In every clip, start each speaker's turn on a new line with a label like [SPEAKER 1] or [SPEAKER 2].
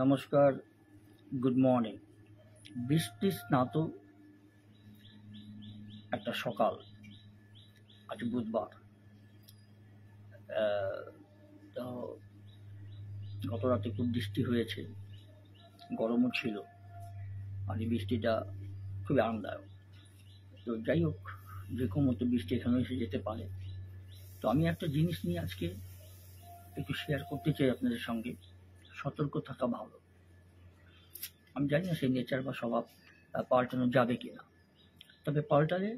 [SPEAKER 1] নমস্কার, good morning. বৃষ্টি স্নাত একটা সকাল, আজ বুধবার। তো গত রাতে খুব বৃষ্টি হয়েছে, গরমও ছিল, আর এই বৃষ্টিটা খুবই আরামদায়ক। তো যাই হোক, যে কোনো মতো বৃষ্টি এখানে এসে যেতে পারে। তো আমি একটা জিনিস নিয়ে আজকে একটু শেয়ার করতে চাই আপনাদের সঙ্গে। সতর্ক থাকা ভালো। আমি জানি না সেই নেচার বা স্বভাব পাল্টানো যাবে কিনা, তবে পাল্টালে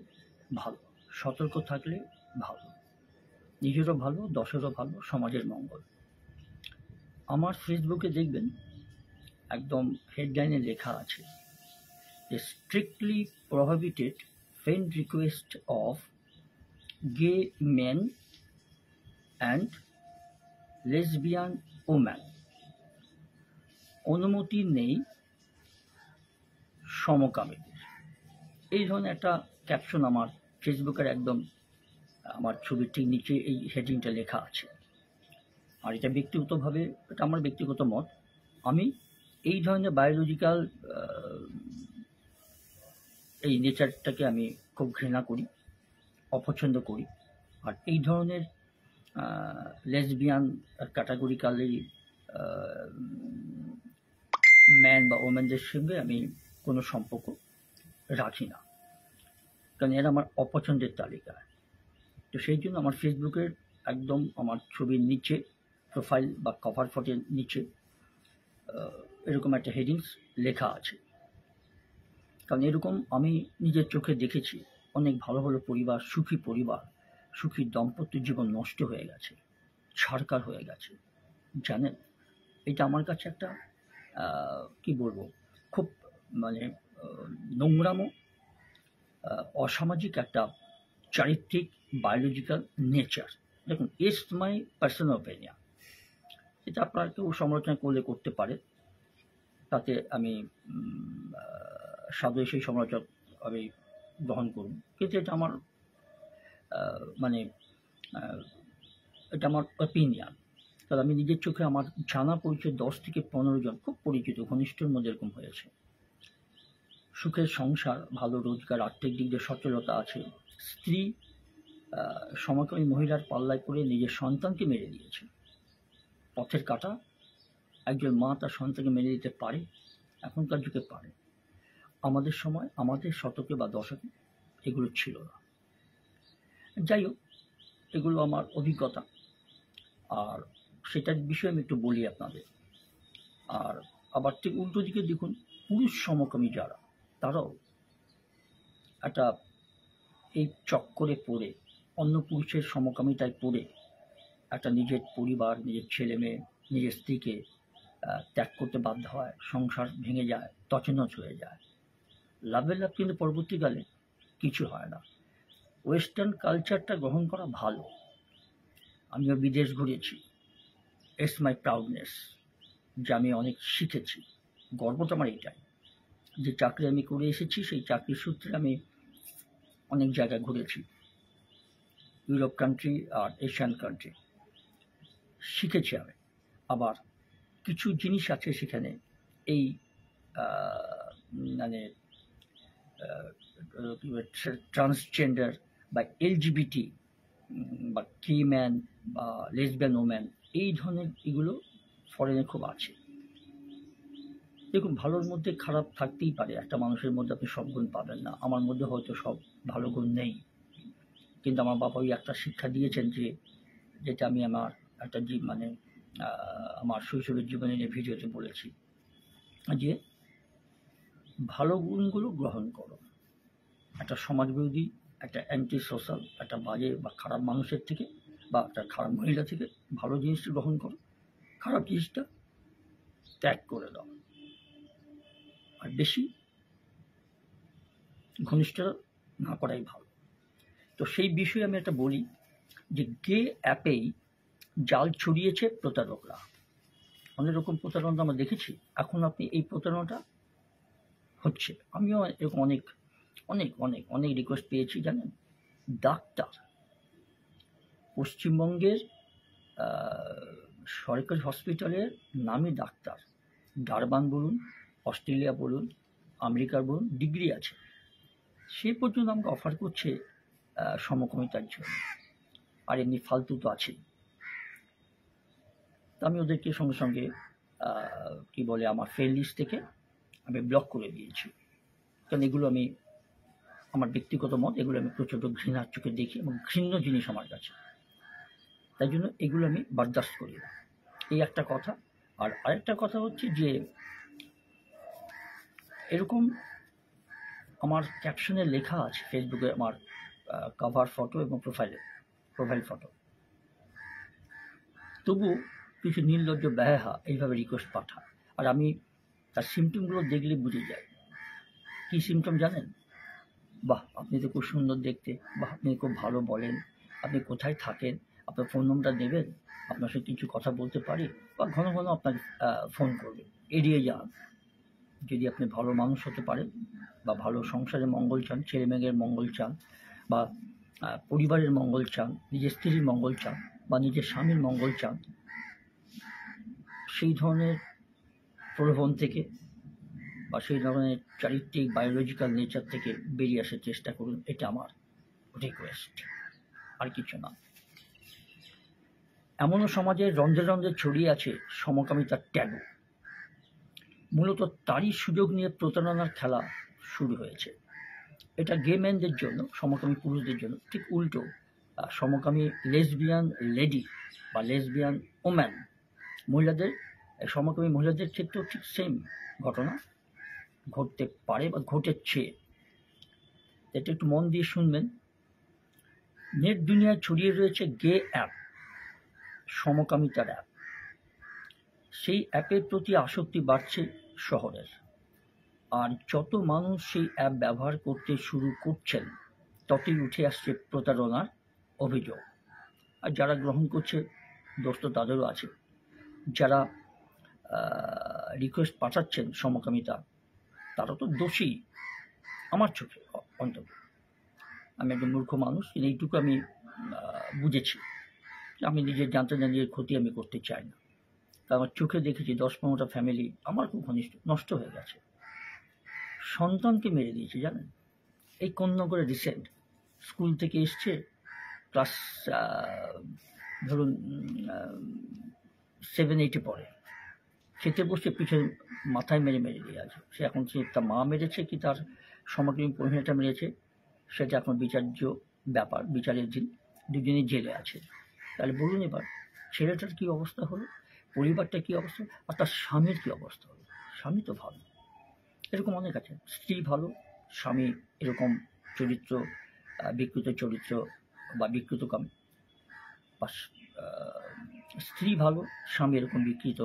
[SPEAKER 1] ভালো, সতর্ক থাকলে ভালো, নিজেরও ভালো, দশেরও ভালো, সমাজের মঙ্গল। আমার ফেসবুকে দেখবেন একদম হেডলাইনে লেখা আছে যে strictly prohibited friend request of gay men and lesbian woman. অনুমতি নেই সমকামীদের। এই ধরনের একটা ক্যাপশন আমার ফেসবুকের একদম আমার ছবির ঠিক নিচে এই হেডিংটা লেখা আছে। আর এটা ব্যক্তিগতভাবে, এটা আমার ব্যক্তিগত মত। আমি এই ধরনের বায়োলজিক্যাল এই নেচারটাকে আমি খুব ঘৃণা করি, অপছন্দ করি। আর এই ধরনের লেসবিয়ান ক্যাটাগরিক্যালি ম্যান বা ওমেনদের সঙ্গে আমি কোনো সম্পর্ক রাখি না, কারণ এরা আমার অপছন্দের তালিকায়। তো সেই জন্য আমার ফেসবুকের একদম আমার ছবির নিচে, প্রোফাইল বা কভার ফটোর নিচে এরকম একটা হেডিংস লেখা আছে। কারণ এরকম আমি নিজের চোখে দেখেছি, অনেক ভালো ভালো পরিবার, সুখী দাম্পত্য জীবন নষ্ট হয়ে গেছে, ছারকার হয়ে গেছে। জানেন, এটা আমার কাছে একটা কি বলবো, খুব মানে নোংরামো, অসামাজিক একটা চারিত্রিক বায়োলজিক্যাল নেচার। দেখুন, ইটস মাই পার্সোনাল ওপিনিয়ন। এটা আপনারা কেউ সমালোচনা করলে করতে পারে, তাতে আমি সাধু সেই সমালোচনা আমি গ্রহণ করুন, কিন্তু এটা আমার মানে এটা আমার ওপিনিয়ন। কারণ আমি নিজের চোখে আমার জানা পরিচয় 10 থেকে 15 জন খুব পরিচিত ঘনিষ্ঠর মধ্যে এরকম হয়েছে। সুখের সংসার, ভালো রোজগার, আর্থিক দিক দিয়ে সচ্ছলতা আছে। স্ত্রী সমকামী মহিলার পাল্লায় পড়ে নিজের সন্তানকে মেরে দিয়েছে। পথের কাঁটা। একজন মা তার সন্তানকে মেরে দিতে পারে, এখনকার যুগে পারে। আমাদের সময়, আমাদের শতকে বা দশকে এগুলো ছিল না। যাই হোক, এগুলো আমার অভিজ্ঞতা, আর সেটার বিষয়ে আমি একটু বলি আপনাদের। আর আবার ঠিক উল্টো দিকে দেখুন, পুরুষ সমকামী যারা, তারাও একটা এই চক্করে পড়ে, অন্য পুরুষের সমকামিতায় পড়ে একটা নিজের পরিবার, নিজের ছেলে মেয়ে, নিজের স্ত্রীকে ত্যাগ করতে বাধ্য হয়, সংসার ভেঙে যায়, তছনছ হয়ে যায়। লাভের লাভ, কিন্তু পরবর্তীকালে কিছু হয় না। ওয়েস্টার্ন কালচারটা গ্রহণ করা ভালো। আমিও বিদেশ ঘুরেছি, ইটস মাই প্রাউডনেস যে আমি অনেক শিখেছি। গর্বটা আমার এটাই যে চাকরি আমি করে এসেছি, সেই চাকরির সূত্রে আমি অনেক জায়গায় ঘুরেছি, ইউরোপ কান্ট্রি আর এশিয়ান কান্ট্রি শিখেছি আমি। আবার কিছু জিনিস আছে সেখানে, এই মানে ট্রান্সজেন্ডার বা এলজিবিটি বা কে ম্যান বা লেসবিয়ান ওম্যান, এই ধরনের এগুলো ফরেনে খুব আছে। দেখুন, ভালোর মধ্যে খারাপ থাকতেই পারে, একটা মানুষের মধ্যে আপনি সব গুণ পাবেন না। আমার মধ্যে হয়তো সব ভালো গুণ নেই, কিন্তু আমার বাবা ওই একটা শিক্ষা দিয়েছেন যে, যেটা আমি আমার একটা মানে আমার শৈশবের জীবনে নিয়ে ভিডিওতে বলেছি, যে ভালো গুণগুলো গ্রহণ করো। একটা সমাজবিরোধী, একটা অ্যান্টি সোশ্যাল, একটা বাজে বা খারাপ মানুষের থেকে বা একটা খারাপ মহিলা থেকে ভালো জিনিসটা গ্রহণ করো, খারাপ জিনিসটা ত্যাগ করে দাও। আর বেশি ঘনিষ্ঠ না করাই ভালো। তো সেই বিষয়ে আমি একটা বলি যে গে অ্যাপেই জাল ছড়িয়েছে প্রতারকরা। অনেক রকম প্রতারণা আমরা দেখেছি। এখন আপনি এই প্রতারণাটা হচ্ছে, আমিও এরকম অনেক অনেক অনেক অনেক রিকোয়েস্ট পেয়েছি। জানেন, ডাক্তার, পশ্চিমবঙ্গের সরকারি হসপিটালের নামী ডাক্তার, ডারবান বলুন, অস্ট্রেলিয়া বলুন, আমেরিকার বলুন, ডিগ্রি আছে, সে পর্যন্ত আমাকে অফার করছে সমকামিতার জন্য। আর এমনি ফালতু তো আছেই। তো আমি ওদেরকে সঙ্গে সঙ্গে কি বলে আমার ফ্রেন্ড লিস্ট থেকে আমি ব্লক করে দিয়েছি। কারণ এগুলো আমি, আমার ব্যক্তিগত মত, এগুলো আমি প্রচণ্ড ঘৃণার চোখে দেখি এবং ঘৃণ্য জিনিস আমার কাছে। তাই জন্য এগুলো আমি বরদাস্ত করি না। এই একটা কথা। আর আরেকটা কথা হচ্ছে যে এরকম আমার ক্যাপশনে লেখা আছে ফেসবুকে, আমার কভার ফটো এবং প্রোফাইল ফটো, তবু কিছু নির্লজ্জ ব্যয়হা এইভাবে রিকোয়েস্ট পাঠায়। আর আমি তার সিমটমগুলো দেখলে বুঝে যাই। কী সিমটম জানেন? বাহ, আপনি তো খুব সুন্দর দেখতে, বাহ, আপনি খুব ভালো বলেন, আপনি কোথায় থাকেন, আপনার ফোন নম্বরটা দেবেন, আপনার সাথে কিছু কথা বলতে পারি, বা ঘন ঘন আপনার ফোন করবে। এড়িয়ে যান। যদি আপনি ভালো মানুষ হতে পারেন বা ভালো সংসারে মঙ্গল চান, ছেলে মেয়ের মঙ্গল চান, বা পরিবারের মঙ্গল চান, নিজের স্ত্রীর মঙ্গল চান, বা নিজের স্বামীর মঙ্গল চান, সেই ধরনের প্রলোভন থেকে বা সেই ধরনের চারিত্রিক বায়োলজিক্যাল নেচার থেকে বেরিয়ে আসার চেষ্টা করুন। এটা আমার রিকোয়েস্ট, আর কিছু না। এমনও সমাজে রন্ধ্রে রন্ধ্রে ছড়িয়ে আছে সমকামিতার ট্যাবু। মূলত তারই সুযোগ নিয়ে প্রতারণার খেলা শুরু হয়েছে। এটা গে ম্যানদের জন্য, সমকামী পুরুষদের জন্য ঠিক উল্টো। সমকামী লেসবিয়ান লেডি বা লেসবিয়ান ওম্যান মহিলাদের, সমকামী মহিলাদের ক্ষেত্রেও ঠিক সেম ঘটনা ঘটতে পারে বা ঘটেছে। এটা একটু মন দিয়ে শুনবেন। নেট দুনিয়ায় ছড়িয়ে রয়েছে গে অ্যাপ, সমকামিতার অ্যাপ। সেই অ্যাপের প্রতি আসক্তি বাড়ছে শহরের। আর যত মানুষ সেই অ্যাপ ব্যবহার করতে শুরু করছেন, ততই উঠে আসছে প্রতারণার অভিযোগ। আর যারা গ্রহণ করছে, দোষ তো তাদেরও আছে। যারা রিকোয়েস্ট পাঠাচ্ছেন সমকামিতা, তারা তো দোষী আমার চোখে অন্তত। আমি একজন মূর্খ মানুষ, কিন্তু এইটুকু আমি বুঝেছি যে আমি নিজের জানতে না নিজের ক্ষতি আমি করতে চাই না। তা আমার চোখে দেখেছি 10-15টা ফ্যামিলি আমার খুব ঘনিষ্ঠ নষ্ট হয়ে গেছে। সন্তানকে মেরে দিয়েছে জানেন। এই কোন্নগরে রিসেন্ট স্কুল থেকে এসছে, ক্লাস ধরুন 7-8 পড়ে, খেতে বসে পিছনে মাথায় মেরে দিয়ে আছে। সে এখন সে তার মা মেরেছে কি তার সমকামী মহিলাটা মেরেছে, সেটা এখন বিচার্য ব্যাপার, বিচারের দিন। দুজনেই জেলে আছে। তাহলে বলুন এবার ছেলেটার কী অবস্থা হলো, পরিবারটা কী অবস্থা, আর তার স্বামীর কী অবস্থা হলো। স্বামী তো ভালো, এরকম অনেক আছে। স্ত্রী ভালো, স্বামী এরকম চরিত্র, বিকৃত চরিত্র বা বিকৃতকামী, বা স্ত্রী ভালো, স্বামী এরকম বিকৃত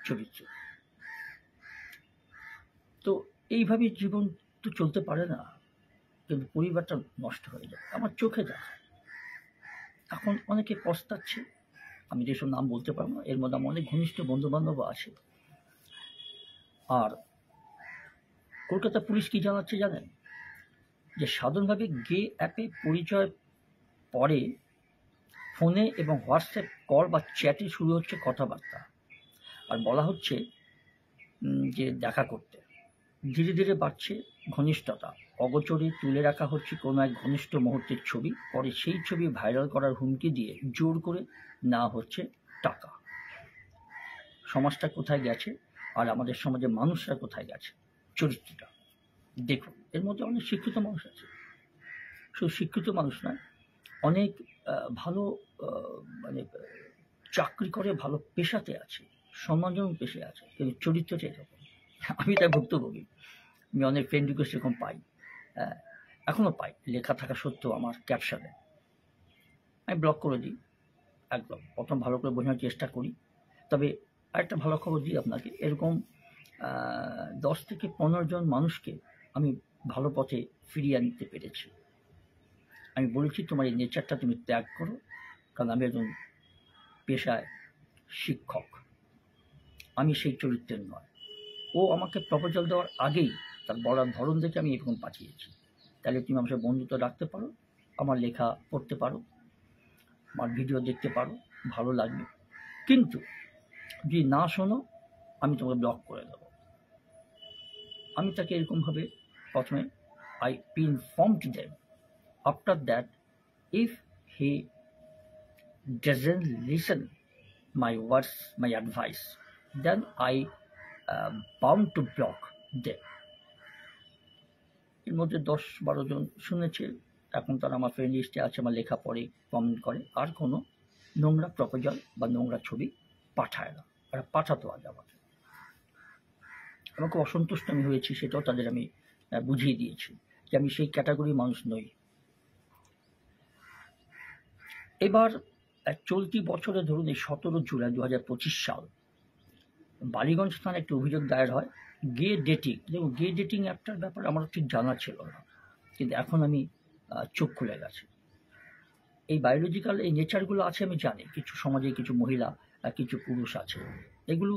[SPEAKER 1] চরিত্র। তো এইভাবে জীবন তো চলতে পারে না, কিন্তু পরিবারটা নষ্ট হয়ে যায় আমার চোখে দেখা। এখন অনেকে পস্তাচ্ছে, আমি যেসব নাম বলতে পারবো না, এর মধ্যে আমার অনেক ঘনিষ্ঠ বন্ধুবান্ধবও আছে। আর কলকাতা পুলিশ কি জানাচ্ছে জানেন? যে সাধারণভাবে গে অ্যাপে পরিচয় পরে ফোনে এবং হোয়াটসঅ্যাপ কল বা চ্যাটে শুরু হচ্ছে কথাবার্তা, আর বলা হচ্ছে যে দেখা করতে। ধীরে ধীরে বাড়ছে ঘনিষ্ঠতা। অগোচরে তুলে রাখা হচ্ছে কোনো এক ঘনিষ্ঠ মুহূর্তের ছবি, পরে সেই ছবি ভাইরাল করার হুমকি দিয়ে জোর করে নেওয়া হচ্ছে টাকা। সমাজটা কোথায় গেছে, আর আমাদের সমাজে মানুষরা কোথায় গেছে, চরিত্রটা দেখুন। এর মধ্যে অনেক শিক্ষিত মানুষ আছে, শুধু শিক্ষিত মানুষ নয়, অনেক ভালো মানে চাকরি করে ভালো পেশাতে আছে, সম্মানজনক পেশায় আছে, কিন্তু চরিত্রটা এরকম। আমি তাই ভুক্তভোগী। আমি অনেক ফ্রেন্ড রিকোয়েস্ট এরকম পাই, এখনও পাই, লেখা থাকা সত্ত্বেও আমার ক্যাপশনে। আমি ব্লক করে দিই একদম। প্রথম ভালো করে বোঝানোর চেষ্টা করি। তবে আরেকটা ভালো খবর দিই আপনাকে, এরকম 10 থেকে 15 জন মানুষকে আমি ভালো পথে ফিরিয়ে আনতে পেরেছি। আমি বলেছি তোমার এই নেচারটা তুমি ত্যাগ করো, কারণ আমি একজন পেশায় শিক্ষক, আমি সেই চরিত্রের নয়। ও আমাকে প্রপোজাল দেওয়ার আগেই তার বলার ধরন দেখে আমি এরকম পাঠিয়েছি। তাহলে তুমি আমার সাথে বন্ধুত্ব রাখতে পারো, আমার লেখা পড়তে পারো, আমার ভিডিও দেখতে পারো, ভালো লাগবে। কিন্তু যদি না শোনো আমি তোমাকে ব্লক করে দেবো। আমি তাকে এরকমভাবে প্রথমে I informed them. After that if he doesn't listen my words, my advice, then I bound to block them. এর মধ্যে 10-12 জন শুনেছে, এখন তারা আমার ফ্রেন্ড লিস্টে আছে, আমার লেখা পড়ে, কমেন্ট করে, আর কোনো নোংরা প্রপোজাল বা নোংরা ছবি পাঠায় না। তারা পাঠাতো আগে আমাকে, আমাকে অসন্তুষ্ট আমি হয়েছি, সেটাও তাদের আমি বুঝিয়ে দিয়েছি যে আমি সেই ক্যাটাগরির মানুষ নই। এবার চলতি বছরে ধরুন এই 17 জুলাই 2025 সাল বালিগঞ্জ থানায় একটি অভিযোগ দায়ের হয় গে ডেটিং। দেখুন, গে ডেটিং অ্যাপটার ব্যাপারে আমার ঠিক জানা ছিল না, কিন্তু এখন আমি চোখ খুলে গেছে। এই বায়োলজিক্যাল এই নেচারগুলো আছে আমি জানি, কিছু সমাজে কিছু মহিলা কিছু পুরুষ আছে, এগুলো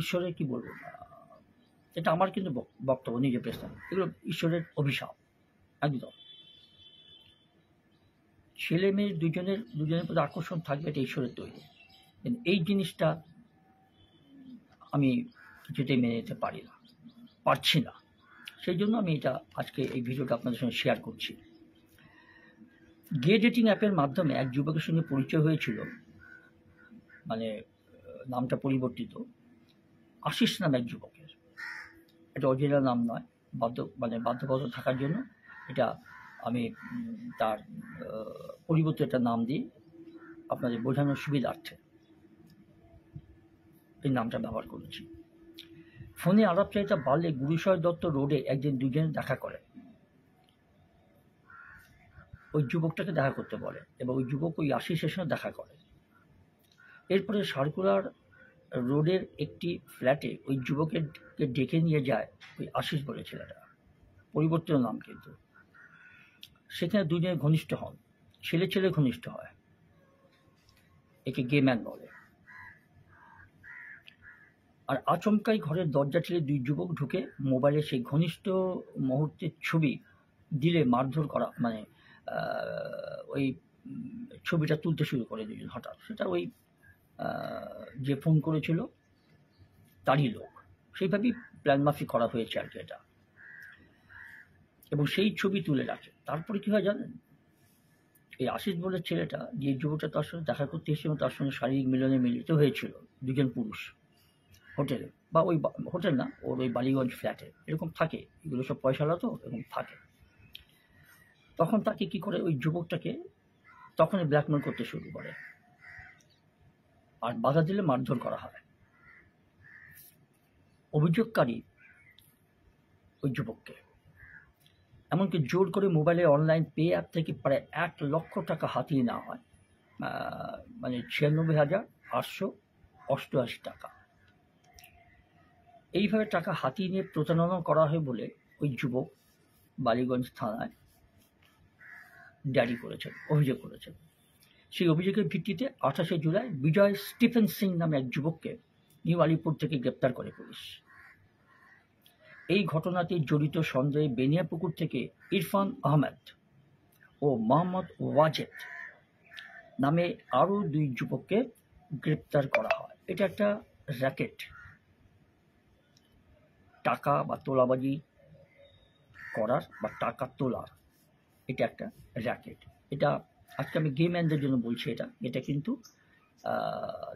[SPEAKER 1] ঈশ্বরের কি বলবো, এটা আমার কিন্তু বক্তব্য, নিজে প্রেসিডেন্ট, এগুলো ঈশ্বরের অভিশাপ একদম। ছেলে মেয়ে দুজনের প্রতি আকর্ষণ থাকবে, এটা ঈশ্বরের তৈরি, কিন্তু এই জিনিসটা আমি কিছুতেই মেনে নিতে পারছি না। সেই জন্য আমি এটা আজকে এই ভিডিওটা আপনাদের সঙ্গে শেয়ার করছি। গে ডেটিং অ্যাপের মাধ্যমে এক যুবকের সঙ্গে পরিচয় হয়েছিল, মানে নামটা পরিবর্তিত, আশিস নাম এক যুবকের। এটা অরিজিনাল নাম নয়, বাধ্যবাধকতা থাকার জন্য এটা আমি তার পরিবর্তে একটা নাম দিই আপনাদের বোঝানোর সুবিধার্থে এই নামটা ব্যবহার করেছি। ফোনে আলাপচারিতা বাড়লে গুরুশয় দত্ত রোডে একদিন দুজনে দেখা করে, ওই যুবকটাকে দেখা করতে বলে এবং ওই যুবক ওই আশিসের সঙ্গে দেখা করে। এরপরে সার্কুলার রোডের একটি ফ্ল্যাটে ওই যুবকের ডেকে নিয়ে যায় ওই আশিস বলে ছেলেটা, পরিবর্তিত নাম কিন্তু। সেখানে দুজনে ঘনিষ্ঠ হন, ছেলে ঘনিষ্ঠ হয়, একে গে ম্যান বলে। আর আচমকাই ঘরের দরজা ঠেলে দুই যুবক ঢুকে মোবাইলে সেই ঘনিষ্ঠ মুহূর্তের ছবি দিলে মারধর করা, মানে ওই ছবিটা তুলতে শুরু করে দুজন হঠাৎ। সেটা ওই যে ফোন করেছিল তারই লোক, সেইভাবেই প্ল্যান মাফিক করা হয়েছে আর কি এটা, এবং সেই ছবি তুলে রাখে। তারপরে কি হয় জানেন, এই আশিস বলে ছেলেটা, যে যুবকটা তার সঙ্গে দেখা করতে এসেছিল, তার সঙ্গে শারীরিক মিলনে মিলিত হয়েছিল দুজন পুরুষ হোটেলে, বা ওই হোটেল না, ওর ওই বালিগঞ্জ ফ্ল্যাটে এরকম থাকে, এগুলো সব পয়সাওয়ালা তো এরকম থাকে। তখন তাকে কি করে, ওই যুবকটাকে তখনই ব্ল্যাকমেল করতে শুরু করে, আর বাধা দিলে মারধর করা হয়। অভিযোগকারী ওই যুবককে এমনকি জোর করে মোবাইলে অনলাইন পে অ্যাপ থেকে প্রায় 1 লক্ষ টাকা হাতিয়ে নেওয়া হয়, মানে 96,888 টাকা। এইভাবে টাকা হাতিয়ে নিয়ে প্রতারণা করা হয় বলে ওই যুবক বালিগঞ্জ থানায় অভিযোগ করেছেন। সেই অভিযোগের ভিত্তিতে 28শে জুলাই বিজয় স্টিফেন সিং নামে এক যুবককে নিউ আলিপুর থেকে গ্রেপ্তার করে পুলিশ। এই ঘটনাতে জড়িত সন্দেহে বেনিয়াপুকুর থেকে ইরফান আহমেদ ও মোহাম্মদ ওয়াজেদ নামে আরও 2 যুবককে গ্রেপ্তার করা হয়। এটা একটা র্যাকেট, টাকা বা তোলাবাজি করার বা টাকা তোলার, এটা একটা র্যাকেট। এটা আজকে আমি গে ম্যানদের জন্য বলছি, এটা কিন্তু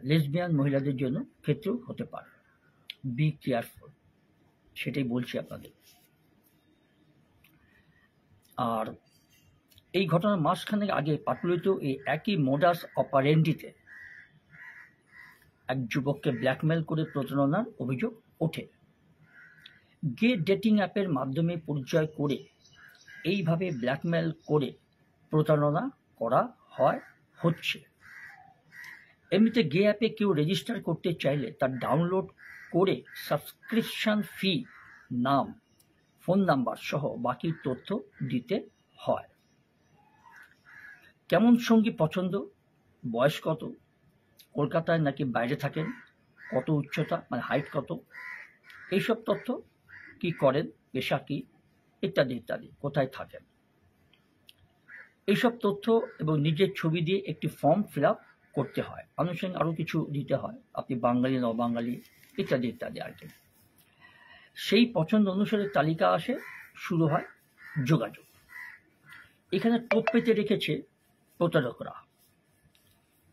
[SPEAKER 1] লেসবিয়ান মহিলাদের জন্য ক্ষেত্রেও হতে পারে, বি কেয়ারফুল, সেটাই বলছি আপনাদের। আর এই ঘটনার মাসখানেক আগে পাটুলিত এই একই মোডাস অপারেন্ডিতে এক যুবককে ব্ল্যাকমেল করে প্রতারণার অভিযোগ ওঠে। গে ডেটিং অ্যাপের মাধ্যমে পরিচয় করে এইভাবে ব্ল্যাকমেল করে প্রতারণা করা হচ্ছে। এমনিতে গে অ্যাপে কেউ রেজিস্টার করতে চাইলে তার ডাউনলোড করে সাবস্ক্রিপশন ফি, নাম, ফোন নাম্বার সহ বাকি তথ্য দিতে হয়। কেমন সঙ্গী পছন্দ, বয়স কত, কলকাতায় নাকি বাইরে থাকেন, কত উচ্চতা মানে হাইট কত, এইসব তথ্য, কি করেন, পেশা কি, ইত্যাদি ইত্যাদি, কোথায় থাকেন, এইসব তথ্য এবং নিজের ছবি দিয়ে একটি ফর্ম ফিল আপ করতে হয়, আনুষঙ্গিক আরও কিছু দিতে হয়, আপনি বাঙালি না অবাঙালি ইত্যাদি ইত্যাদি আর কি। সেই পছন্দ অনুসারে তালিকা আসে, শুরু হয় যোগাযোগ। এখানে টোপ পেতে রেখেছে প্রতারকরা।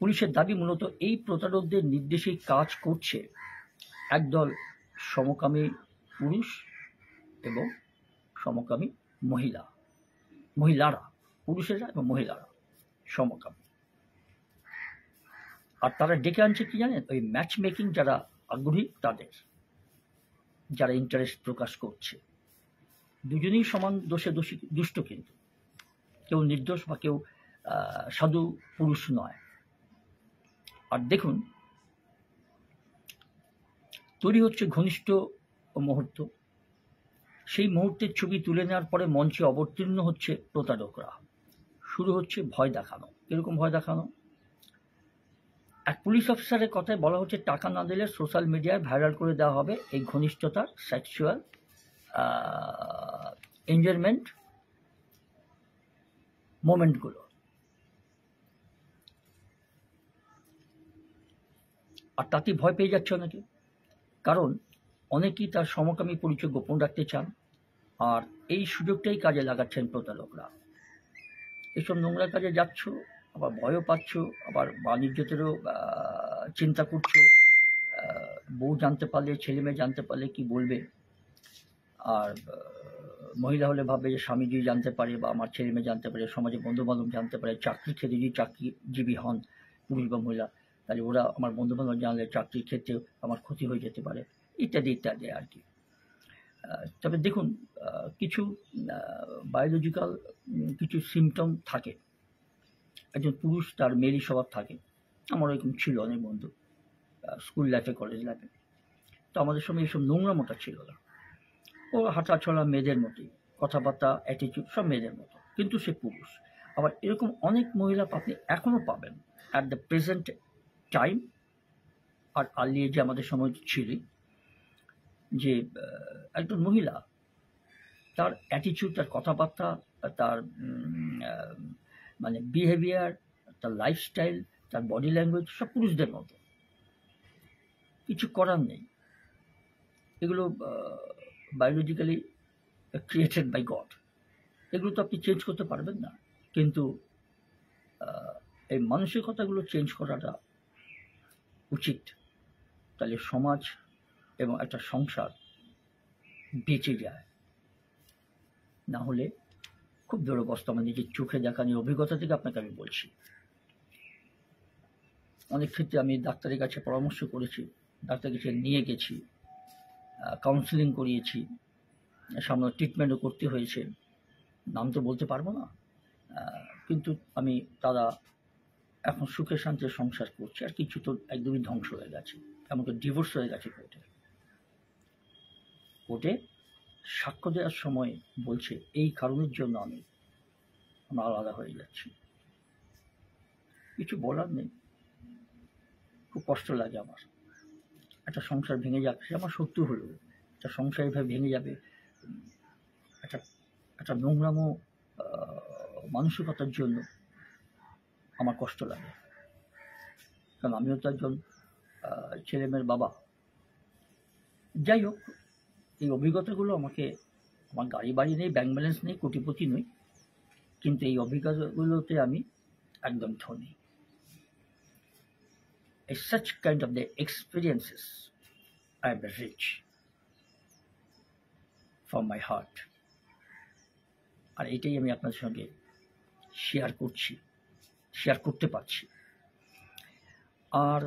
[SPEAKER 1] পুলিশের দাবি মূলত এই প্রতারকদের নির্দেশেই কাজ করছে একদল সমকামী পুরুষ এবং সমকামী মহিলারা, পুরুষেরা এবং মহিলারা সমকামী। আর তারা ডেকে আনছে কি জানেন, ওই ম্যাচ মেকিং যারা আগ্রহী তাদের, যারা ইন্টারেস্ট প্রকাশ করছে। দুজনেই সমান দোষে দুষ্ট, কিন্তু কেউ নির্দোষ বা কেউ সাধু পুরুষ নয়। আর দেখুন, তৈরি হচ্ছে ঘনিষ্ঠ মুহূর্ত। সেই মুহূর্তের ছবি তুলে নেওয়ার পরে মঞ্চে অবতীর্ণ হচ্ছে প্রতারকরা। শুরু হচ্ছে ভয় দেখানো। এরকম ভয় দেখানো, এক পুলিশ অফিসারের কথায় বলা হচ্ছে টাকা না দিলে সোশ্যাল মিডিয়ায় ভাইরাল করে দেওয়া হবে এই ঘনিষ্ঠতার সেক্সুয়াল এনজয়মেন্ট মোমেন্টগুলো। আর তাতে ভয় পেয়ে যাচ্ছে অনেকে, কারণ অনেকেই তার সমকামী পরিচয় গোপন রাখতে চান, আর এই সুযোগটাই কাজে লাগাচ্ছেন প্রতারকরা। এসব নোংরা কাজে যাচ্ছ, আবার ভয়ও পাচ্ছ, আবার বাণিজ্যতেরও চিন্তা করছো, বউ জানতে পারলে, ছেলে মেয়ে জানতে পারলে কি বলবে। আর মহিলা হলে ভাববে যে স্বামী যদি জানতে পারে বা আমার ছেলে মেয়ে জানতে পারে, সমাজে বন্ধুবান্ধব জানতে পারে, চাকরির ক্ষেত্রে যদি চাকরিজীবী হন পুরুষ বা মহিলা, তাহলে ওরা আমার বন্ধুবান্ধব জানলে চাকরির ক্ষেত্রে আমার ক্ষতি হয়ে যেতে পারে, ইত্যাদি ইত্যাদি আর কি। তবে দেখুন, কিছু বায়োলজিক্যাল কিছু সিমটম থাকে। একজন পুরুষ তার মেয়েলি স্বভাব থাকে, আমার এরকম ছিল অনেক বন্ধু স্কুল লাইফে, কলেজ লাইফে। তো আমাদের সময় এইসব নোংরামোটা ছিল না। ও হাঁটা চলা মেয়েদের মতোই, কথাবার্তা, অ্যাটিটিউড সব মেয়েদের মতো, কিন্তু সে পুরুষ। আবার এরকম অনেক মহিলা আপনি এখনও পাবেন অ্যাট দ্য প্রেজেন্ট টাইম, আর আর্লি এজে আমাদের সময় ছিল, যে একজন মহিলা তার অ্যাটিটিউড, তার কথাবার্তা, তার মানে বিহেভিয়ার, তার লাইফস্টাইল, তার বডি ল্যাঙ্গুয়েজ সব পুরুষদের মতো। কিছু করার নেই, এগুলো বায়োলজিক্যালি ক্রিয়েটেড বাই গড। এগুলো তো আপনি চেঞ্জ করতে পারবেন না, কিন্তু এই মানসিকতাগুলো চেঞ্জ করাটা উচিত। তাহলে সমাজ এবং একটা সংসার বেঁচে যায়। না হলে খুব দুরবস্থা। আমার নিজের চোখে দেখা নিয়ে অভিজ্ঞতা থেকে আপনাকে আমি বলছি। অনেক ক্ষেত্রে আমি ডাক্তারের কাছে পরামর্শ করেছি, ডাক্তারের কাছে নিয়ে গেছি, কাউন্সিলিং করিয়েছি, সামনে ট্রিটমেন্টও করতে হয়েছে, নাম তো বলতে পারবো না, কিন্তু তারা এখন সুখে শান্তিতে সংসার করছে। আর কিছু তো একদমই ধ্বংস হয়ে গেছে, এমনকি ডিভোর্স হয়ে গেছে। কোর্টে সাক্ষ্য দেওয়ার সময় বলছে এই কারণের জন্য আমরা আলাদা হয়ে যাচ্ছি। কিছু বলার নেই, খুব কষ্ট লাগে আমার। একটা সংসার ভেঙে যাচ্ছে, আমার সত্যি হলো একটা সংসার এভাবে ভেঙে যাবে, একটা নোংরামো মানসিকতার জন্য আমার কষ্ট লাগে। কারণ আমিও তো একজন ছেলে মেয়ের বাবা। যাই হোক, এই অভিজ্ঞতাগুলো আমাকে, আমার গাড়ি বাড়ি নেই, ব্যাংক ব্যালেন্স নেই, কোটিপতি নই, কিন্তু এই অভিজ্ঞতাগুলোতে আমি একদম ধনী। Such kind of the experiences I am rich from my heart. আর এটাই আমি আপনাদের সঙ্গে শেয়ার করতে পারছি। আর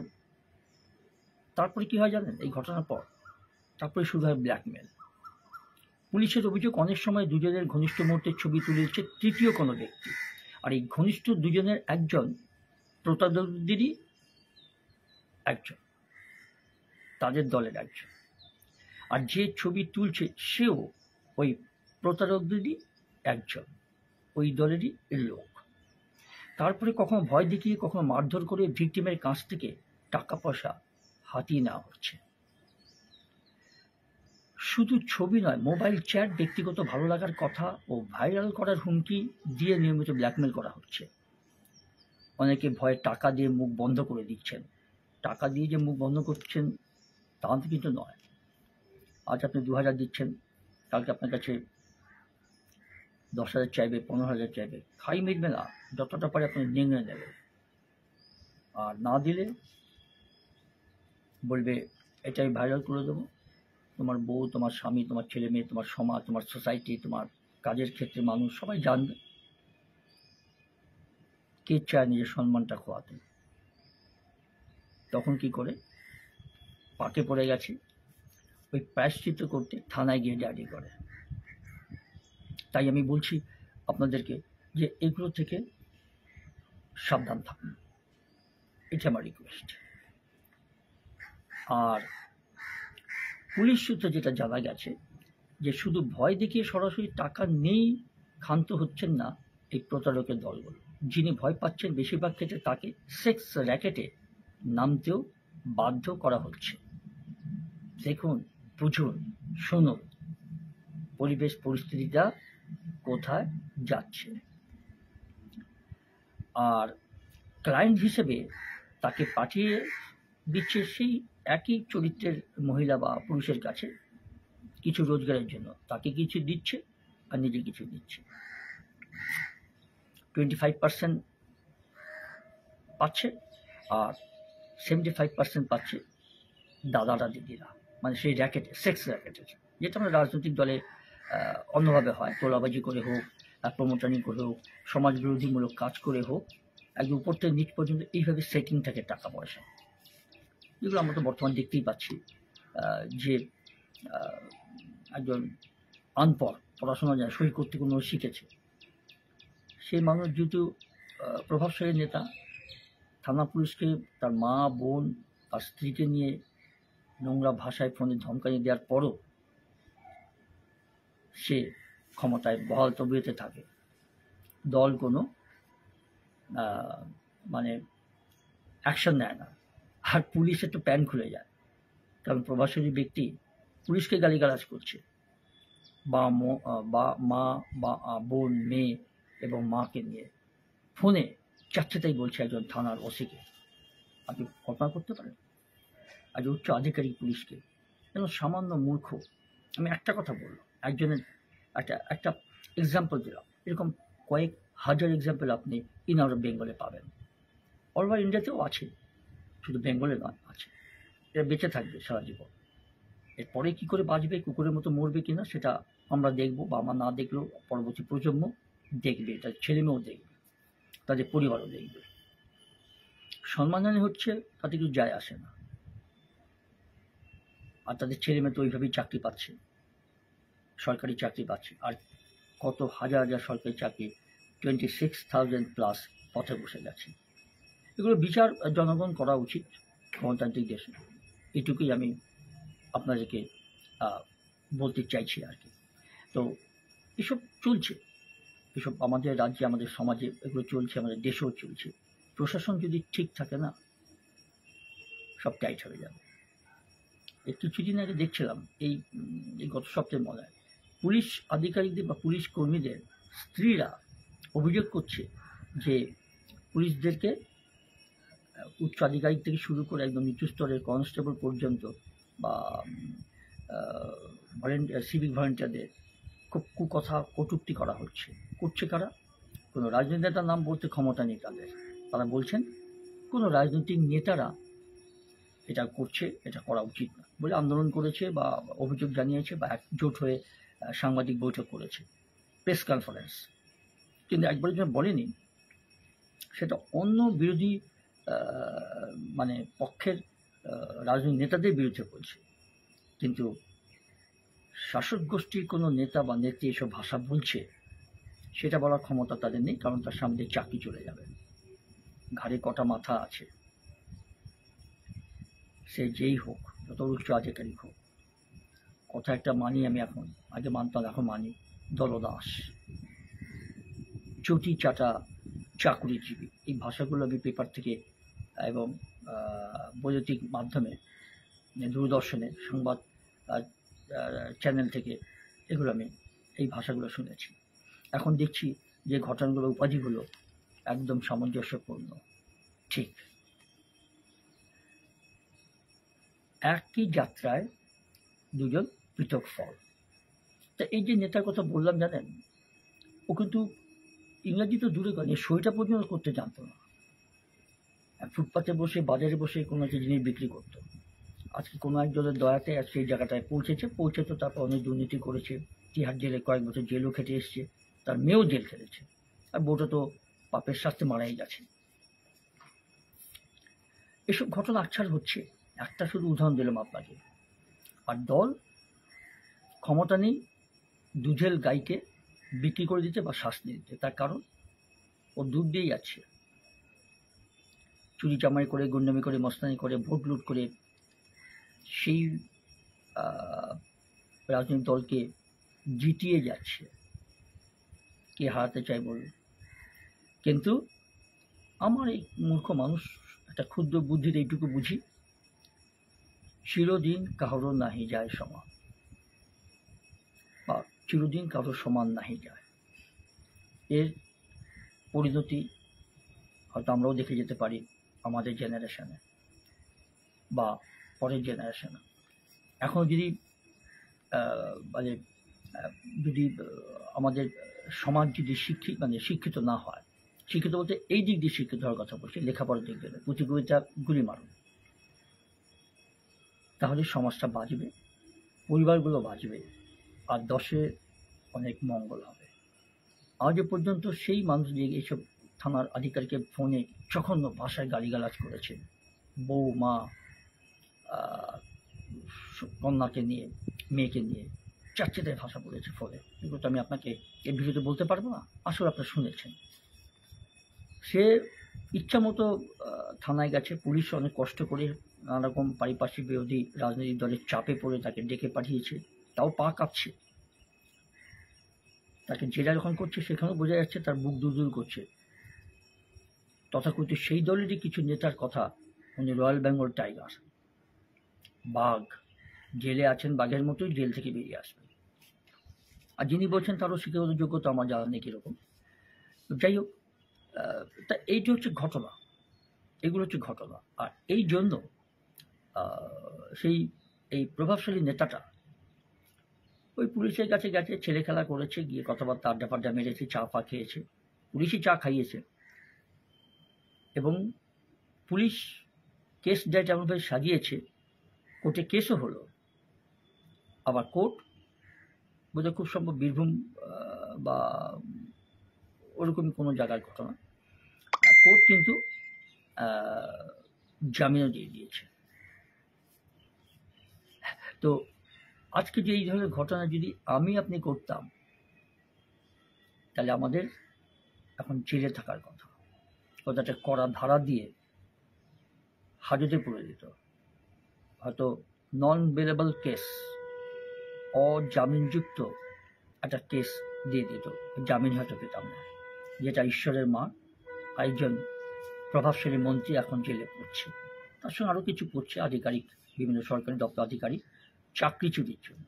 [SPEAKER 1] তারপরে কি হয় জানেন, এই ঘটনার পর তারপরে শুরু হয় ব্ল্যাকমেল। পুলিশের অভিযোগ, অনেক সময় দুজনের ঘনিষ্ঠ মুহূর্তের ছবি তুলেছে তৃতীয় কোনো ব্যক্তি, আর এই ঘনিষ্ঠ দুজনের একজন প্রতারকদেরই একজন, তাদের দলের একজন। আর যে ছবি তুলছে সেও ওই প্রতারকদেরই একজন, ওই দলেরই লোক। তারপরে কখনো ভয় দেখিয়ে, কখনো মারধর করে ভিকটিমের কাছ থেকে টাকা পয়সা হাতিয়ে নেওয়া হচ্ছে। শুধু ছবি নয়, মোবাইল চ্যাট, ব্যক্তিগত ভালো লাগার কথা ও ভাইরাল করার হুমকি দিয়ে নিয়মিত ব্ল্যাকমেল করা হচ্ছে। অনেকে ভয়ে টাকা দিয়ে মুখ বন্ধ করে দিচ্ছেন। টাকা দিয়ে যে মুখ বন্ধ করছেন তা কিন্তু নয়। আজ আপনি ২,০০০ দিচ্ছেন, কালকে আপনার কাছে ১০,০০০ চাইবে, ১৫,০০০ চাইবে। খাই মিটবে না, যতটা পারে আপনি নিয়ে নেবেন। আর না দিলে বলবে এটা আমি ভাইরাল করে দেবো, তোমার বউ, তোমার স্বামী, তোমার ছেলে মেয়ে, তোমার সমাজ, তোমার সোসাইটি, তোমার কাজের ক্ষেত্রে মানুষ সবাই জানবে। কে চায় নিজের সম্মানটা খোয়াতে? তখন কি করে? পাকে পড়ে গেছে, ওই প্রায়শ্চিত্ত করতে থানায় গিয়ে ডায়েরি করে। তাই আমি বলছি আপনাদেরকে যে এগুলো থেকে সাবধান থাকুন, এটা আমার রিকোয়েস্ট। আর পুলিশ সূত্রে যেটা জানা গেছে যে শুধু ভয় দেখিয়ে সরাসরি টাকা নেই ক্ষান্ত হচ্ছেন না এই প্রতারকের দলগুলো। যিনি ভয় পাচ্ছেন বেশিরভাগ ক্ষেত্রে তাকে সেক্স র্যাকেটে নামতেও বাধ্য করা হচ্ছে। দেখুন, বুঝুন, শুনুন পরিবেশ পরিস্থিতিটা কোথায় যাচ্ছে। আর ক্লায়েন্ট হিসেবে তাকে পাঠিয়ে দিচ্ছে সেই একই চরিত্রের মহিলা বা পুরুষের কাছে কিছু রোজগারের জন্য। তাকে কিছু দিচ্ছে আর নিজে কিছু দিচ্ছে। 25% পাচ্ছে আর 75% পাচ্ছে দাদারা দিদিরা, মানে সেই র্যাকেটে, সেক্স র্যাকেটের, যেটা আমরা রাজনৈতিক দলে অন্যভাবে হয়, তোলাবাজি করে হোক, প্রমোটারিং করে হোক, সমাজ বিরোধীমূলক কাজ করে হোক, একদম উপর থেকে নিচ পর্যন্ত এইভাবে সেটিং থাকে টাকা পয়সা। যেগুলো আমরা তো বর্তমানে দেখতেই পাচ্ছি যে একজন আনপড়, পড়াশোনা যায়, সই করতে কোনো শিখেছে, সেই মানুষ যেহেতু প্রভাবশালী নেতা, থানা পুলিশকে তার মা, বোন, তার স্ত্রীকে নিয়ে নোংরা ভাষায় ফোনে ধমকানি দেওয়ার পরও সে ক্ষমতায় বহাল তবিয়তে থাকে। দল কোনো মানে অ্যাকশন নেয় না। আর পুলিশের তো প্যান খুলে যায়, কারণ প্রভাবশালী ব্যক্তি পুলিশকে গালিগালাজ করছে, বা মা বা বোন, মেয়ে এবং মাকে নিয়ে ফোনে চাচ্ছেতাই বলছে একজন থানার ওসিকে। আপনি কল্পনা করতে পারেন? আজ উচ্চ আধিকারিক পুলিশকে, যেন সামান্য মূর্খ। আমি একটা কথা বললাম, একজনের একটা এক্সাম্পল দিলাম, এরকম কয়েক হাজার এক্সাম্পল আপনি ইন আউট অফ বেঙ্গলে পাবেন। অল ওভার ইন্ডিয়াতেও আছে, শুধু বেঙ্গলে নয়, আছে। এরা বেঁচে থাকবে সারা জীবন। এরপরে কী করে বাঁচবে, কুকুরের মতো মরবে কিনা সেটা আমরা দেখব, বা আমরা না দেখলেও পরবর্তী প্রজন্ম দেখবে, তাদের ছেলেমেয়েও দেখবে, তাদের পরিবারও দেখবে। সম্মানহানি হচ্ছে তাতে কিছু যায় আসে না, আর তাদের ছেলেমেয়ে তো ওইভাবেই চাকরি পাচ্ছে, সরকারি চাকরি পাচ্ছে। আর কত হাজার হাজার সরকারি চাকরি, 26,000+ পথে বসে গেছে। এগুলো বিচার জনগণ করা উচিত গণতান্ত্রিক দেশে। এটুকুই আমি আপনাদেরকে বলতে চাইছি আর কি। তো এসব চলছে, এসব আমাদের রাজ্যে, আমাদের সমাজে এগুলো চলছে, আমাদের দেশেও চলছে। প্রশাসন যদি ঠিক থাকে না, সব টাইট হয়ে যাবে। এই কিছুদিন আগে দেখছিলাম, এই গত সপ্তাহে মনে হয়, পুলিশ আধিকারিকদের বা পুলিশ কর্মীদের স্ত্রীরা অভিযোগ করছে যে পুলিশদেরকে, উচ্চ আধিকারিক থেকে শুরু করে একদম নিচু স্তরের কনস্টেবল পর্যন্ত বা সিভিক ভলেন্টিয়ারদের খুব কুকথা, কটূক্তি করা হচ্ছে। করছে কারা? কোনো রাজনৈতিক নেতার নাম বলতে ক্ষমতা নেই তাদের। তারা বলছেন কোনো রাজনৈতিক নেতারা এটা করছে, এটা করা উচিত না বলে আন্দোলন করেছে বা অভিযোগ জানিয়েছে বা একজোট হয়ে সাংবাদিক বৈঠক করেছে, প্রেস কনফারেন্স। কিন্তু একবারের জন্য বলেনি, সেটা অন্য বিরোধী মানে পক্ষের রাজনৈতিক নেতাদের বিরুদ্ধে বলছে। কিন্তু শাসক গোষ্ঠীর কোনো নেতা বা নেত্রী এসব ভাষা বলছে, সেটা বলার ক্ষমতা তাদের নেই, কারণ তার সামনে চাকরি চলে যাবে। ঘাড়ে কটা মাথা আছে, সে যেই হোক, যত উচ্চ আধিকারিক হোক। কথা একটা মানি আমি, এখন আগে মানতাম, এখন মানি, দলদাস, চটি চাটা চাকুরিজীবী, এই ভাষাগুলো আমি পেপার থেকে এবং বৈদ্যুতিক মাধ্যমে, দূরদর্শনে, সংবাদ চ্যানেল থেকে এগুলো আমি এই ভাষাগুলো শুনেছি। এখন দেখছি যে ঘটনাগুলো, উপাধিগুলো একদম সামঞ্জস্যপূর্ণ। ঠিক একই যাত্রায় দুজন পৃথক ফল। তা এই যে নেতার কথা বললাম জানেন, ও কিন্তু ইংরাজি তো দূরে গেল, সইটা পর্যন্ত করতে জানতো না। ফুটপাতে বসে বাজারে বসে কোনো একটা জিনিস বিক্রি করতো। আজকে কোনো একজনের দয়াতে আজকে এই জায়গাটায় পৌঁছে তো তারপর অনেক দুর্নীতি করেছে, তিহার জেলে কয়েক বছর জেলও খেটে এসছে, তার মেয়েও জেল খেটেছে, আর বউটা তো পাপের শাস্তি মারাই গেছে। এসব ঘটনা আচ্ছার হচ্ছে, একটা শুধু উদাহরণ দিলাম আপনাকে। আর দল ক্ষমতা নেই দুধেল গাইকে বিক্রি করে দিতে বা শাস্তি দিতে, তার কারণ ও দুধ দিয়েই যাচ্ছে, চুরি চামারি করে, গুন্ডামি করে, মস্তানি করে, ভোট লুট করে সেই রাজনৈতিক দলকে জিতিয়ে যাচ্ছে। কে হারাতে চায় বলুন? কিন্তু আমার এই মূর্খ মানুষ একটা ক্ষুদ্র বুদ্ধিতে এইটুকু বুঝি, চিরদিন কারো নাহি যায় সমান, বা চিরদিন কারো সমান নাহি যায়। এর পরিণতি হয়তো আমরাও দেখে যেতে পারি আমাদের জেনারেশনে বা পরের জেনারেশনে। এখন যদি মানে যদি আমাদের সমাজ যদি শিক্ষিত না হয়, শিক্ষিত বলতে এই দিক দিয়ে শিক্ষিত হওয়ার কথা বলছি, লেখাপড়ার দিক দিয়ে, প্রতিযোগিতা গুলি মারুন, তাহলে সমাজটা বাঁচবে, পরিবারগুলো বাঁচবে, আর দেশে অনেক মঙ্গল হবে। আজ পর্যন্ত সেই মানুষ যে এইসব থানার আধিকারিকের ফোনে জঘন্য ভাষায় গালিগালাজ করেছে, বউ, মা, কন্যাকে নিয়ে, মেয়েকে নিয়ে চারচেতে ভাষা বলেছে ফলে, এগুলো তো আমি আপনাকে এই ভিডিওতে বলতে পারবো না, আসলে আপনারা শুনেছেন। সে ইচ্ছা মতো থানায় গেছে, পুলিশ অনেক কষ্ট করে নানারকম পারিপার্শ্বিক বিরোধী রাজনৈতিক দলের চাপে পড়ে তাকে ডেকে পাঠিয়েছে, তাও পা কাঁপছে। তাকে জেরা যখন করছে সেখানেও বোঝা যাচ্ছে তার বুক দুরদুর করছে। তথাকথিত সেই দলেরই কিছু নেতার কথা, উনি রয়্যাল বেঙ্গল টাইগার, বাঘ, জেলে আছেন বাঘের মতোই, জেল থেকে বেরিয়ে আসবেন। আর যিনি বলছেন তারও শিক্ষাগত যোগ্যতা আমার জানা নেই কীরকম। যাই হোক, তা এইটি হচ্ছে ঘটনা, এগুলো হচ্ছে ঘটনা। আর এই জন্য এই প্রভাবশালী নেতাটা ওই পুলিশের কাছে গেছে, ছেলে খেলা করেছে, গিয়ে কথাবার্তা আড্ডা ফাড্ডা মেরেছে, চা ফা খেয়েছে, পুলিশই চা খাইয়েছে, এবং পুলিশ কেস দেয় যেমনভাবে সাজিয়েছে, কোর্টে কেসও হলো। আবার কোর্ট বোধহয় খুব সম্ভব বীরভূম বা ওরকমই কোনো জায়গার ঘটনা, কোর্ট কিন্তু জামিনও দিয়ে দিয়েছে। তো আজকে যে এই ধরনের ঘটনা যদি আমি আপনি করতাম, তাহলে আমাদের এখন জেলে থাকার কথা, কথাটা কড়া ধারা দিয়ে হাজতে পড়ে দিত, হয়তো নন বেলেবল কেস, অজামিনযুক্ত একটা কেস দিয়ে দিত, জামিন হয়তো পেতাম না। যেটা ঈশ্বরের মা একজন প্রভাবশালী মন্ত্রী এখন জেলে পড়ছে, তার সঙ্গে আরও কিছু করছে আধিকারিক, বিভিন্ন সরকারি দপ্তর আধিকারিক চাকরি চুরির জন্য।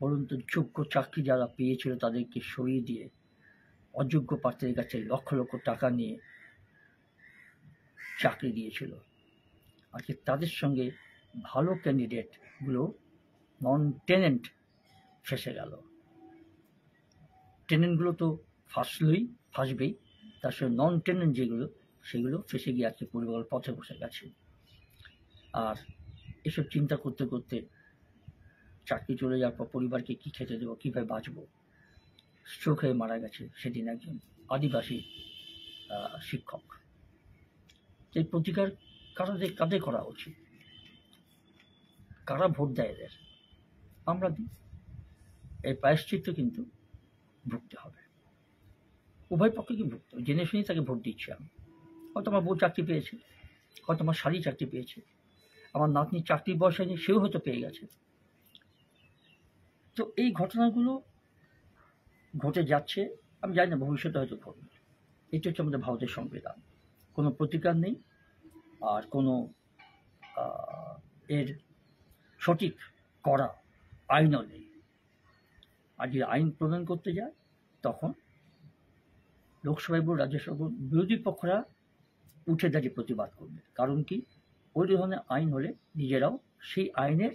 [SPEAKER 1] বলুন তো, যোগ্য চাকরি যারা পেয়েছিল তাদেরকে সরিয়ে দিয়ে অযোগ্য প্রার্থীদের কাছে লক্ষ লক্ষ টাকা নিয়ে চাকরি দিয়েছিল। আজকে তাদের সঙ্গে ভালো ক্যান্ডিডেটগুলো নন টেনেন্ট ফেসে গেল। টেনেন্টগুলো তো ফাঁসবেই, তার সঙ্গে নন টেনেন্ট যেগুলো সেগুলো ফেসে গিয়ে আজকে পরিবার পথে বসে গেছে। আর এসব চিন্তা করতে করতে চাকরি চলে যাওয়ার পর পরিবারকে কী খেতে দেবো, কীভাবে বাঁচবো, স্ট্রোক হয়ে মারা গেছে সেদিন একজন আদিবাসী শিক্ষক। এই প্রতিকার কাদের করা উচিত? কারা ভোট দেয় এদের? আমরা দিই। এই প্রায়শ্চিত্ত কিন্তু ভুগতে হবে, উভয় পক্ষকে ভুগতে হবে। জেনে শুনেই তাকে ভোট দিচ্ছি আমি। হয়তো আমার বউ চাকরি পেয়েছে, হয়তো আমার শালি চাকরি পেয়েছে, আমার নাতনির চাকরির বয়স হয়নি, সেও হয়তো পেয়ে গেছে। তো এই ঘটনাগুলো ঘটে যাচ্ছে, আমি জানি না ভবিষ্যতে হয়তো ঘটবে। এটা হচ্ছে আমাদের ভারতের সংবিধান, কোনো প্রতিকার নেই, আর কোনো এর সঠিক করা আইনও নেই। আর যদি আইন প্রণয়ন করতে যায় তখন লোকসভায় বলুন, রাজ্যসভা বলুন, বিরোধী পক্ষরা উঠে দাঁড়িয়ে প্রতিবাদ করবে। কারণ কি? ওই ধরনের আইন হলে নিজেরাও সেই আইনের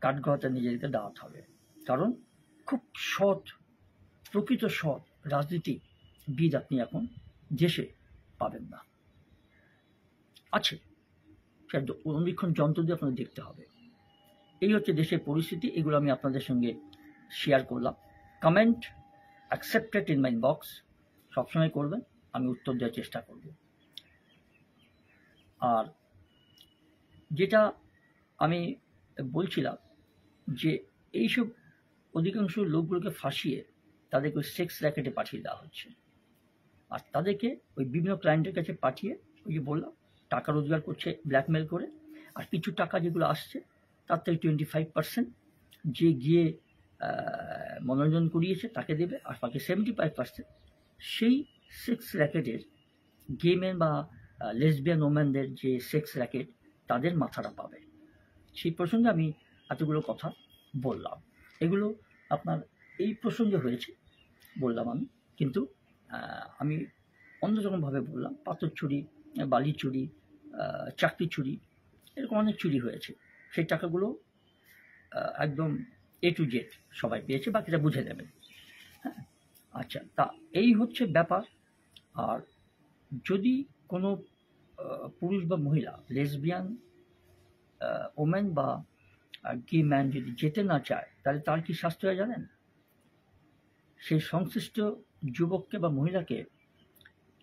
[SPEAKER 1] কাঠগড়াতে নিজেদেরকে দাঁড়াতে হবে। কারণ খুব সৎ, প্রকৃত সৎ রাজনীতিবিদ আপনি এখন দেশে পাবেন না। আছে, অনুবীক্ষণ যন্ত্র দিয়ে আপনাদের দেখতে হবে। এই হচ্ছে দেশের পরিস্থিতি। এগুলো আমি আপনাদের সঙ্গে শেয়ার করলাম। Comment accepted in my box সবসময় করবেন, আমি উত্তর দেওয়ার চেষ্টা করব। আর যেটা আমি বলছিলাম যে এইসব অধিকাংশ লোকগুলোকে ফাঁসিয়ে তাদেরকে ওই সেক্স র্যাকেটে পাঠিয়ে দেওয়া হচ্ছে। আর তাদেরকে ওই বিভিন্ন ক্লায়েন্টের কাছে পাঠিয়ে, ওই যে বললাম, টাকা রোজগার করছে ব্ল্যাকমেল করে। আর কিছু টাকা যেগুলো আসছে তার থেকে 25% যে গিয়ে মনোরঞ্জন করিয়েছে তাকে দেবে, আর বাকি 75% সেই সেক্স র্যাকেটের গেমেন বা লেসবিয়ান ওম্যানদের যে সেক্স র্যাকেট তাদের মাথাটা পাবে। সেই প্রসঙ্গে আমি এতগুলো কথা বললাম। এগুলো আপনার এই প্রসঙ্গে হয়েছে বললাম আমি, কিন্তু আমি অন্যরকমভাবে বললাম। পাথর চুরি, বালি চুরি, চাকরি চুরি, এরকম অনেক চুরি হয়েছে। সেই টাকাগুলো একদম A to Z সবাই পেয়েছে, বাকিটা বুঝে নেবেন। হ্যাঁ, আচ্ছা, তা এই হচ্ছে ব্যাপার। আর যদি কোনো পুরুষ বা মহিলা, লেসবিয়ান ওমেন বা গে ম্যান যদি যেতে না চায়, তাহলে তার কি শাস্তি হয় জানেন? সেই সংশ্লিষ্ট যুবককে বা মহিলাকে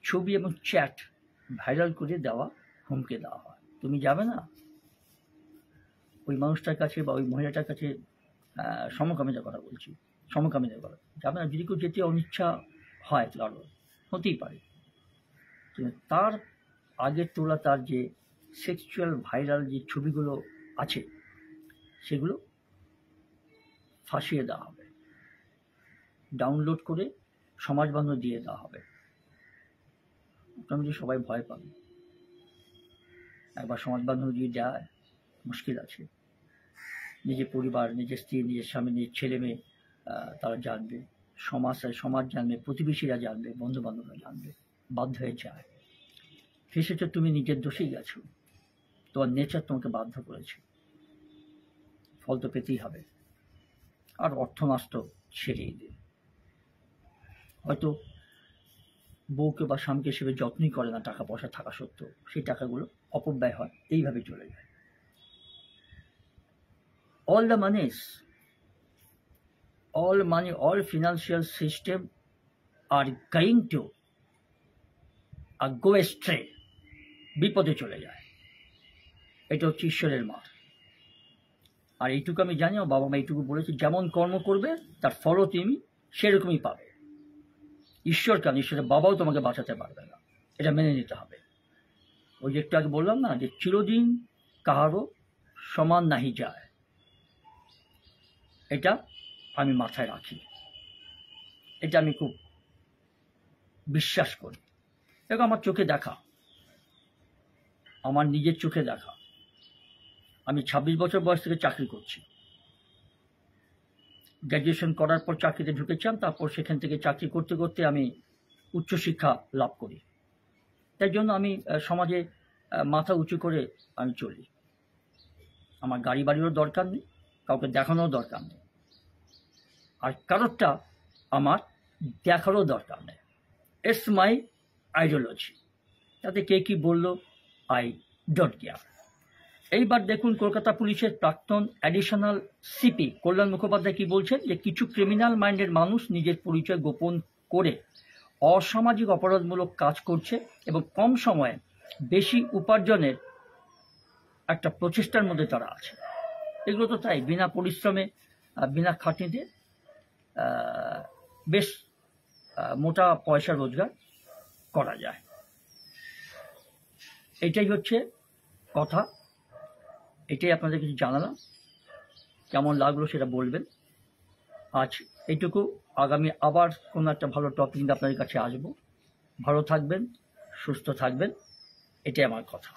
[SPEAKER 1] ছবি এবং চ্যাট ভাইরাল করে দেওয়া, হুমকি দেওয়া হয়। তুমি যাবে না ওই মানুষটার কাছে বা ওই মহিলাটার কাছে, সমকামিতার কথা বলছি, সমকামিতার কথা যাবে না। যদি কেউ যেতে অনিচ্ছা হয়, কারো হতেই পারে, তার আগের তোলা তার যে সেক্সুয়াল ভাইরাল যে ছবিগুলো আছে সেগুলো ফাঁসিয়ে দেওয়া হবে, ডাউনলোড করে সমাজ বান্ধব দিয়ে দেওয়া হবে। মোটামুটি সবাই ভয় পাবে। একবার সমাজ বান্ধব দিয়ে দেয়, মুশকিল আছে। নিজের পরিবার, নিজের স্ত্রী, নিজের স্বামী, নিজের ছেলে মেয়ে তারা জানবে, সমাজ জানবে, প্রতিবেশীরা জানবে, বন্ধু বান্ধবরা জানবে, বাধ্য হয়ে যায়। ফেসেছ তুমি নিজের দোষেই গেছো, তোমার নেচার তোমাকে বাধ্য করেছে, ফল তো পেতেই হবে। আর অর্থনষ্ট ছেড়েই দে। হয়তো বউকে বা স্বামীকে হিসেবে যত্নই করে না টাকা পয়সা থাকা সত্ত্বেও, সেই টাকাগুলো অপব্যয় হয়, এইভাবে চলে যায়। all money, all financial system are going to go astray, বিপদে চলে যায়। এটা হচ্ছে ঈশ্বরের মার। আর এইটুকু আমি জানি, আমার বাবা মা এইটুকু বলেছে, যেমন কর্ম করবে তার ফলও তুমি সেরকমই পাবে। ঈশ্বর কেন, ঈশ্বরের বাবাও তোমাকে বাঁচাতে পারবে না, এটা মেনে নিতে হবে। ওই যে একটু আগে বললাম না, যে চিরদিন কাহারও সমান নাহি যায়, এটা আমি মাথায় রাখি, এটা আমি খুব বিশ্বাস করি। দেখো, আমার চোখে দেখা, আমার নিজের চোখে দেখা। আমি 26 বছর বয়স থেকে চাকরি করছি। গ্র্যাজুয়েশন করার পর চাকরিতে ঢুকেছিলাম, তারপর সেখান থেকে চাকরি করতে করতে আমি উচ্চশিক্ষা লাভ করি। তাই জন্য আমি সমাজে মাথা উঁচু করে আমি চলি। আমার গাড়ি বাড়িরও দরকার নেই, কাউকে দেখানোর দরকার নেই, আর কারোরটা আমার দেখারও দরকার নেই। It's my ideology. তাতে কে কী বললো, আই ডোন্ট কেয়ার। এইবার দেখুন, কলকাতা পুলিশের প্রাক্তন অ্যাডিশনাল সিপি কল্যাণ মুখোপাধ্যায় কি বলছেন, যে কিছু ক্রিমিনাল মাইন্ডের মানুষ নিজের পরিচয় গোপন করে অসামাজিক অপরাধমূলক কাজ করছে এবং কম সময়ে বেশি উপার্জনের একটা প্রচেষ্টার মধ্যে তারা আছে। এগুলো তো তাই, বিনা পরিশ্রমে, বিনা খাটনিতে বেশ মোটা পয়সা রোজগার করা যায়। এটাই হচ্ছে কথা, এটাই আপনাদের কিছু জানালাম। কেমন লাগলো সেটা বলবেন। আজ এইটুকু, আগামী আবার কোনো একটা ভালো টপিক নিয়ে আপনাদের কাছে আসবো। ভালো থাকবেন, সুস্থ থাকবেন, এটাই আমার কথা।